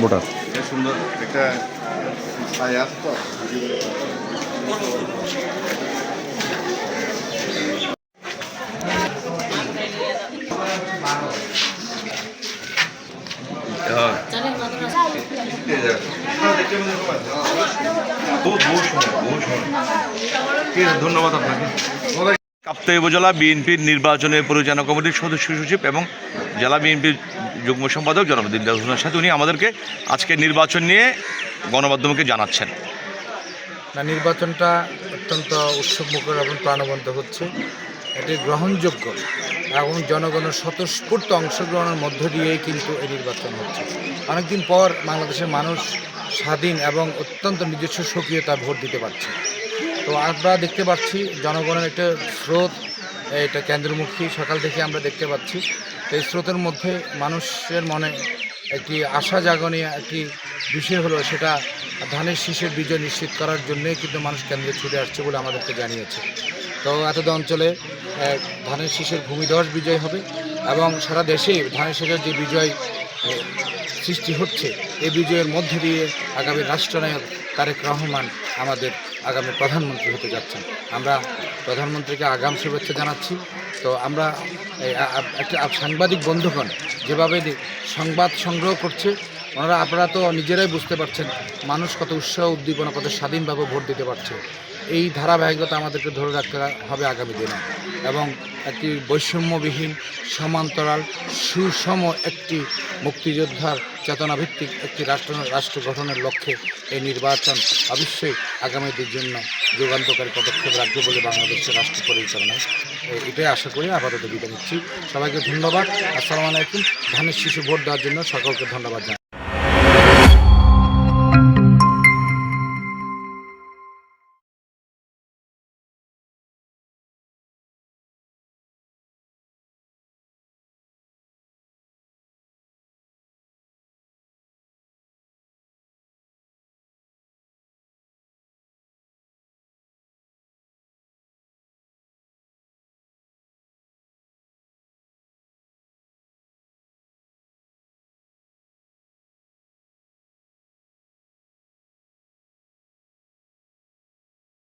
Voter সুন্দর একটা ছায়া আছে তো। ধন্যবাদ আপনাকে। কাপ্তাই উপজেলা বিএনপির নির্বাচনী পরিচালনা কমিটির সদস্য সচিব এবং জেলা বিএনপির যুগ্ম সম্পাদক জনাব দিলদার হোসেনের সাথে উনি আমাদেরকে আজকে নির্বাচন নিয়ে গণমাধ্যমকে জানাচ্ছেন। না, নির্বাচনটা অত্যন্ত উৎসবমুখর এবং প্রাণবন্ত হচ্ছে। এটি গ্রহণযোগ্য এবং জনগণের স্বতঃস্ফূর্ত অংশগ্রহণের মধ্য দিয়েই কিন্তু এই নির্বাচন হচ্ছে। অনেকদিন পর বাংলাদেশের মানুষ স্বাধীন এবং অত্যন্ত নিজস্ব স্বকীয়তা ভোট দিতে পারছে। তো আমরা দেখতে পাচ্ছি জনগণের একটা স্রোত, এটা কেন্দ্রমুখী সকাল থেকে আমরা দেখতে পাচ্ছি। তো এই স্রোতের মধ্যে মানুষের মনে একটি আশা জাগনীয় একটি বিষয় হলো, সেটা ধানের শীষের বিজয় নিশ্চিত করার জন্যই কিন্তু মানুষ কেন্দ্রে ছুটে আসছে বলে আমাদেরকে জানিয়েছে। তো এতদ অঞ্চলে ধানের শীষের ভূমিধস বিজয় হবে এবং সারা দেশে ধানের শীষের যে বিজয় সৃষ্টি হচ্ছে, এই বিজয়ের মধ্য দিয়ে আগামী রাষ্ট্রনায়ক তারেক রহমান আমাদের আগামী প্রধানমন্ত্রী হতে যাচ্ছেন। আমরা প্রধানমন্ত্রীকে আগাম শুভেচ্ছা জানাচ্ছি। তো আমরা একটা সাংবাদিক বন্ধুগণ যেভাবে সংবাদ সংগ্রহ করছে, আপনারা তো নিজেরাই বুঝতে পারছেন মানুষ কত উৎসাহ উদ্দীপনা, কত স্বাধীনভাবে ভোট দিতে পারছে। এই ধারাবাহিকতা আমাদেরকে ধরে রাখতে হবে আগামী দিনে এবং একটি বৈষম্যবিহীন সমান্তরাল সুষম একটি মুক্তিযোদ্ধার চেতনাভিত্তিক একটি রাষ্ট্র গঠনের লক্ষ্যে এই নির্বাচন অবশ্যই আগামীদের জন্য যুগান্তকারী পদক্ষেপ রাখবে বলে বাংলাদেশের রাষ্ট্র পরিচালনায় এটাই আশা করি। আপাতত বিদায় নিচ্ছি। সবাইকে ধন্যবাদ। আসসালামু আলাইকুম। ধানের শীষে ভোট দেওয়ার জন্য সকলকে ধন্যবাদ জানাই।